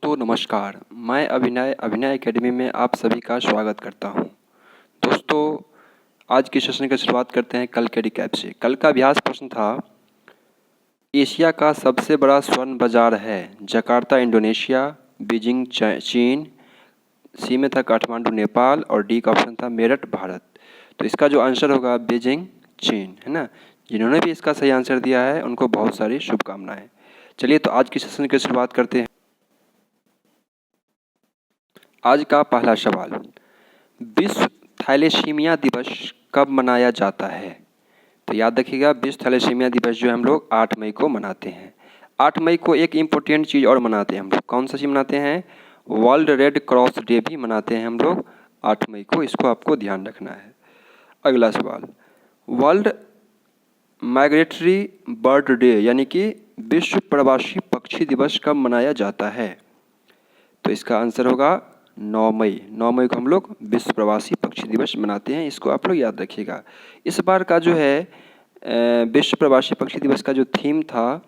दोस्तों नमस्कार। मैं अभिनय एकेडमी में आप सभी का स्वागत करता हूं। दोस्तों आज के सेशन की शुरुआत करते हैं कल के रिकैप से। कल का अभ्यास प्रश्न था, एशिया का सबसे बड़ा स्वर्ण बाजार है जकार्ता इंडोनेशिया, बीजिंग चीन, सी में था काठमांडू नेपाल और डी का ऑप्शन था मेरठ भारत। तो इसका जो आंसर होगा बीजिंग चीन, है ना। जिन्होंने भी इसका सही आंसर दिया है उनको बहुत सारी शुभकामनाएं। चलिए तो आज की सेशन की शुरुआत करते हैं। आज का पहला सवाल, विश्व थैलेसीमिया दिवस कब मनाया जाता है? तो याद रखिएगा, विश्व थैलेसीमिया दिवस जो है हम लोग 8 मई को मनाते हैं। 8 मई को एक इम्पोर्टेंट चीज़ और मनाते हैं हम लोग। कौन सा चीज़ मनाते हैं? वर्ल्ड रेड क्रॉस डे भी मनाते हैं हम लोग 8 मई को। इसको आपको ध्यान रखना है। अगला सवाल, वर्ल्ड माइग्रेटरी बर्ड डे यानी कि विश्व प्रवासी पक्षी दिवस कब मनाया जाता है? तो इसका आंसर होगा 9 मई। 9 मई को हम लोग विश्व प्रवासी पक्षी दिवस मनाते हैं। इसको आप लोग याद रखिएगा। इस बार का जो है विश्व प्रवासी पक्षी दिवस का जो थीम था,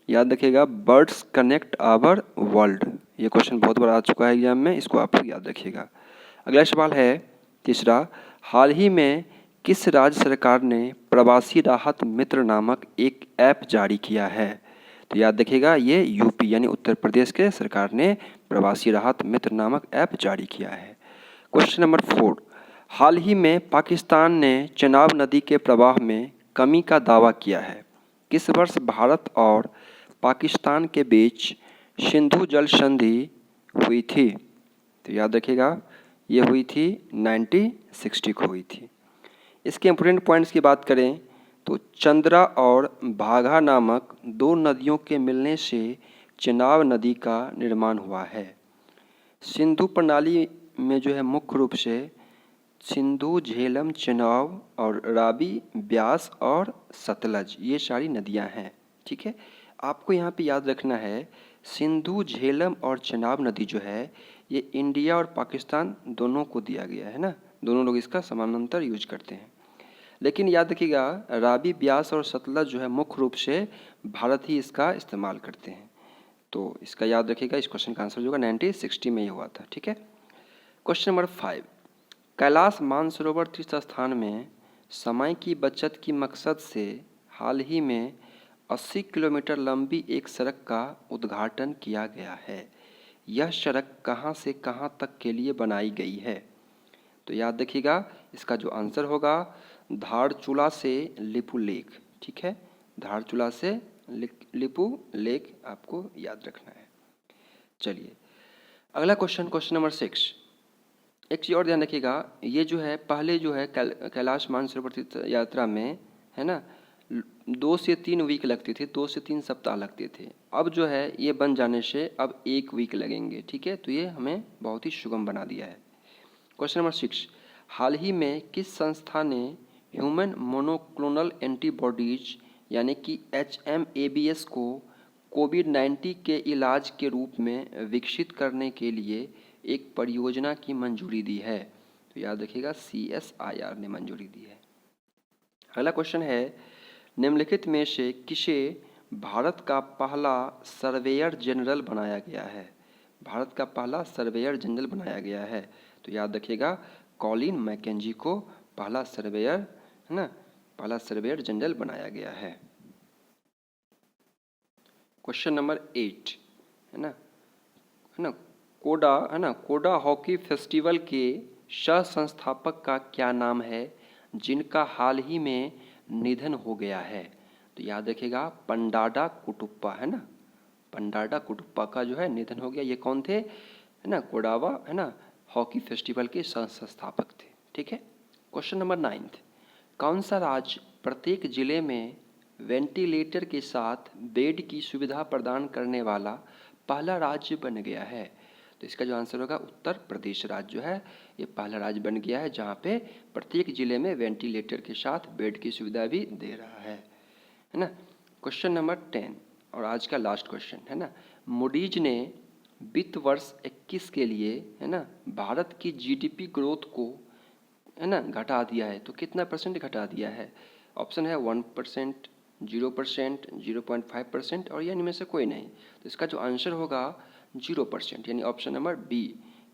याद रखिएगा, बर्ड्स कनेक्ट आवर वर्ल्ड। ये क्वेश्चन बहुत बार आ चुका है एग्जाम में, इसको आप लोग याद रखिएगा। अगला सवाल है तीसरा, हाल ही में किस राज्य सरकार ने प्रवासी राहत मित्र नामक एक ऐप जारी किया है? तो याद रखिएगा, ये यूपी यानी उत्तर प्रदेश के सरकार ने प्रवासी राहत मित्र नामक ऐप जारी किया है। क्वेश्चन नंबर 4, हाल ही में पाकिस्तान ने चेनाब नदी के प्रवाह में कमी का दावा किया है। किस वर्ष भारत और पाकिस्तान के बीच सिंधु जल संधि हुई थी? तो याद रखिएगा, ये हुई थी 1960 को हुई थी। इसके इम्पोर्टेंट पॉइंट्स की बात करें तो चंद्रा और भागा नामक दो नदियों के मिलने से चेनाब नदी का निर्माण हुआ है। सिंधु प्रणाली में जो है मुख्य रूप से सिंधु, झेलम, चेनाब और रावी, ब्यास और सतलज, ये सारी नदियां हैं। ठीक है, आपको यहाँ पे याद रखना है, सिंधु, झेलम और चेनाब नदी जो है ये इंडिया और पाकिस्तान दोनों को दिया गया है ना। दोनों लोग इसका समानांतर यूज करते हैं। लेकिन याद रखिएगा, रावी, ब्यास और सतलज जो है मुख्य रूप से भारत ही इसका इस्तेमाल करते हैं। तो इसका याद रखिएगा, इस क्वेश्चन का आंसर जो होगा 1960 में ही हुआ था। ठीक है। क्वेश्चन नंबर 5, कैलाश मानसरोवर तीर्थ स्थान में समय की बचत की मकसद से हाल ही में 80 किलोमीटर लंबी एक सड़क का उद्घाटन किया गया है। यह सड़क कहां से कहां तक के लिए बनाई गई है? तो याद रखिएगा, इसका जो आंसर होगा धारचूला से लिपू लेक। ठीक है, धारचूला से लिपू लेक आपको याद रखना है। चलिए अगला क्वेश्चन, क्वेश्चन नंबर 6। एक चीज़ और ध्यान रखिएगा, ये जो है पहले जो है कैलाश मानसरोवर तीर्थ यात्रा में, है ना, 2 से 3 वीक लगती थी, 2 से 3 सप्ताह लगते थे। अब जो है ये बन जाने से अब 1 वीक लगेंगे। ठीक है, तो ये हमें बहुत ही सुगम बना दिया है। क्वेश्चन नंबर 6, हाल ही में किस संस्था ने ह्यूमन मोनोक्लोनल एंटीबॉडीज यानी कि HMABS को कोविड-19 के इलाज के रूप में विकसित करने के लिए एक परियोजना की मंजूरी दी है? तो याद रखिएगा, CSIR ने मंजूरी दी है। अगला क्वेश्चन है, निम्नलिखित में से किसे भारत का पहला सर्वेयर जनरल बनाया गया है? भारत का पहला सर्वेयर जनरल बनाया गया है। तो याद रखिएगा, कॉलिन मैकेंजी को पहला सर्वेयर, है ना, पहला सर्वेयर जनरल बनाया गया है। क्वेश्चन नंबर 8, है ना, कोडा, है ना, कोडा हॉकी फेस्टिवल के सह संस्थापक का क्या नाम है जिनका हाल ही में निधन हो गया है? तो याद रखिएगा, पंडाडा कुटुप्पा, है ना, पंडाडा कुटुप्पा का जो है निधन हो गया। ये कौन थे? है ना, कोडावा, है ना, हॉकी फेस्टिवल के सह संस्थापक थे। ठीक है। क्वेश्चन नंबर 9, कौन सा राज्य प्रत्येक जिले में वेंटिलेटर के साथ बेड की सुविधा प्रदान करने वाला पहला राज्य बन गया है? तो इसका जो आंसर होगा उत्तर प्रदेश राज्य जो है ये पहला राज्य बन गया है जहाँ पे प्रत्येक जिले में वेंटिलेटर के साथ बेड की सुविधा भी दे रहा है ना। क्वेश्चन नंबर 10 और आज का लास्ट क्वेश्चन, है ना, मूडीज ने वित्त वर्ष 21 के लिए, है ना, भारत की GDP ग्रोथ को, है ना, घटा दिया है। तो कितना परसेंट घटा दिया है? ऑप्शन है 1%, 0%, 0.5% और या इनमें से कोई नहीं। तो इसका जो आंसर होगा 0%, यानी ऑप्शन नंबर बी,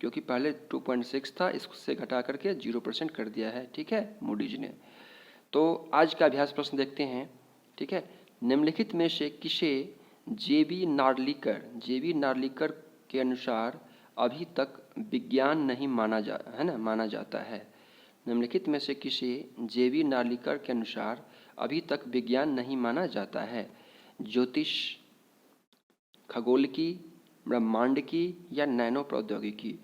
क्योंकि पहले 2.6 था, इससे घटा करके 0% कर दिया है। ठीक है, मूडीज ने। तो आज का अभ्यास प्रश्न देखते हैं। ठीक है, निम्नलिखित में से किसे जेबी नार्लिकर के अनुसार अभी तक विज्ञान नहीं माना जाता है। निम्नलिखित में से किसे जेबी नार्लिकर के अनुसार अभी तक विज्ञान नहीं माना जाता है? ज्योतिष, खगोल की, ब्रह्मांड की या नैनो प्रौद्योगिकी?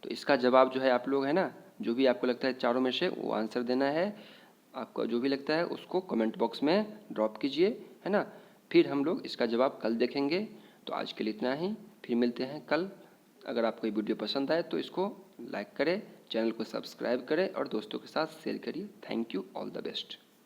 तो इसका जवाब जो है आप लोग है ना, जो भी आपको लगता है चारों में से वो आंसर देना है। आपको जो भी लगता है उसको कमेंट बॉक्स में ड्रॉप कीजिए, है ना। फिर हम लोग इसका जवाब कल देखेंगे। तो आज के लिए इतना ही, फिर मिलते हैं कल। अगर आपको ये वीडियो पसंद आए तो इसको लाइक करें, चैनल को सब्सक्राइब करें और दोस्तों के साथ शेयर करिए। Thank you, all the best.